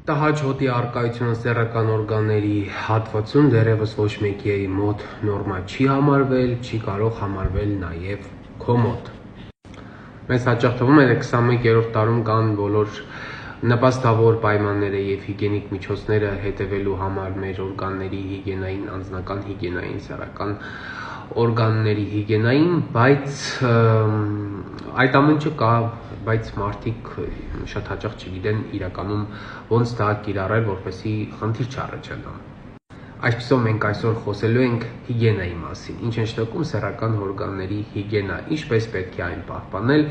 Տհաճ հոտի առկայությունը սեռական օրգանների հատվածում դեռևս ոչ մեկի մոտ նորմալ չի համարվել, չի կարող համարվել նաև քո մոտ։ Մեզ հաճախ թվում է 21-րդ դարում կան բոլոր նպաստավոր պայմանները եւ հիգիենիկ միջոցները հետևելու համար մեր օրգանների հիգիենային, անձնական հիգիենային, սեռական օրգանների հիգիենային, բայց այդ ամենը կա, բայց մարդիկ շատ հաճախ չգիտեն իրականում ոնց դա կիրառել, որպեսզի խնդիր չառաջանա։ Այսպեսով մենք այսօր խոսելու ենք հիգիենայի մասին, ինչ է նշանակում սեռական օրգանների հիգիենա, ինչպես պետք է այն պահպանել,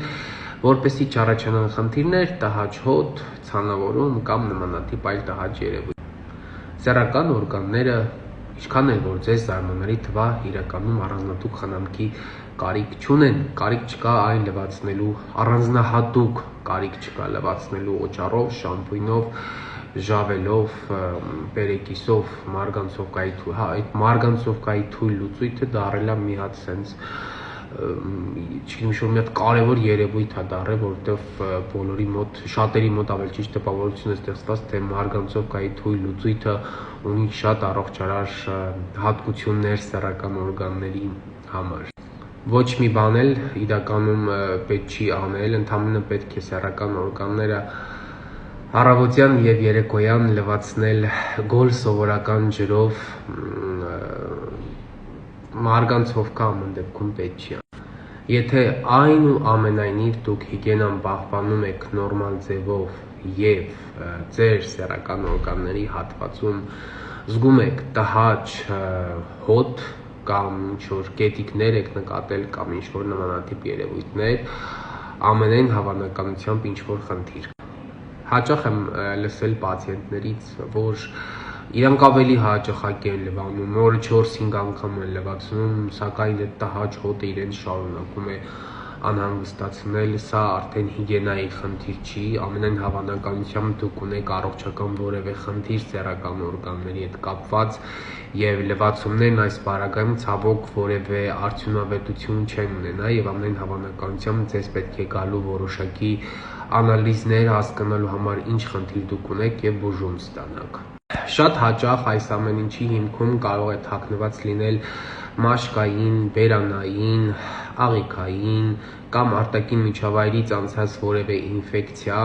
որպեսզի չառաջանան խնդիրներ, տհաճ հոտ, ցանավորում կամ նմանատիպ այլ տհաճ երևույթ։ Սեռական օրգանները, ինչքան էլ որ ձեզ զարմանալի թվա, իրականում առանձնատուկ խնամքի կարիք չունեն, կարիք չկա այն լվացնելու, առանձնահատուկ կարիք չկա լվացնելու օճառով, շամպույնով, ժավելով, պերեկիսով, մարգանցովկայի թույլ, այդ մարգանցովկայի թույլ լուծույթը դարել է մի հատ սենց, չգիտեմ, ինչ-որ մի հատ կարևոր երևույթ է դարել, որովհետև բոլորի մոտ, շատերի մոտ ավելի ճիշտ տպավորություն է ստեղծված, թե մարգանցովկայի թույլ լուծույթը ունի շատ առողջարար հատկություններ սեռական օրգանների համար։ Ոչ մի բան էլ իրականում պետք չի անել, ընդհանրապես պետք է սեռական օրգանները առավոտյան եւ երեկոյան լվացնել գոլ սովորական ջրով, մարգանցովկա ամեն դեպքում պետք չի։ Եթե այնուամենայնիվ դուք հիգիենան պահպանում եք նորմալ ձևով եւ ձեր սեռական օրգանների հատվածում զգում եք տհաճ հոտ կամ ինչ-որ կետիկներ եք նկատել կամ ինչ-որ նմանատիպ երևույթներ, ամենայն հավանականությամբ ինչ-որ խնդիր։ Հաճախ եմ լսել պացիենտներից, որ իրանք ավելի հաճախակ են լվանում, օրը 4-5 անգամ են լվացնում, սակայն այդ տհաճ հոտը իրենց շարունակում է անհանգստացնել, սա արդեն հիգիենայի խնդիր չի, ամենայն հավանականությամբ դուք ունեք առողջական որևէ խնդիր սեռական օրգանների հետ կապված եւ լվացումներն այս պարագայում ցավոք որևէ արդյունավետություն չեն ունենա եւ ամենայն հավանականությամբ ձեզ պետք է գալու որոշակի անալիզներ հասկանալու համար ինչ խնդիր դուք ունեք եւ բուժում ստանաք։ Շատ հաճախ այս ամեն ինչի հիմքում կարող է թաքնված լինել մաշկային, բերանային, աղիքային կամ արտաքին միջավայրից անցած որևէ ինֆեկցիա,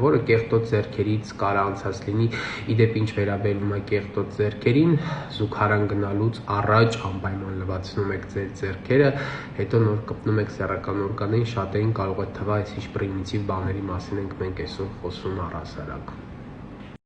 որը կեղտոտ ձեռքերից կարող անցած լինի, իդեպ ինչ վերաբերում է կեղտոտ ձեռքերին, զուգարան գնալուց առաջ անպայման լվացնում եք ձեր ձեռքերը, հետո նոր կպնում եք սեռական օրգաններին, շատերին կարող է թվա, այսինչ պրիմիտիվ բաների մասին ենք մենք այսօր խոսում առհասարակ։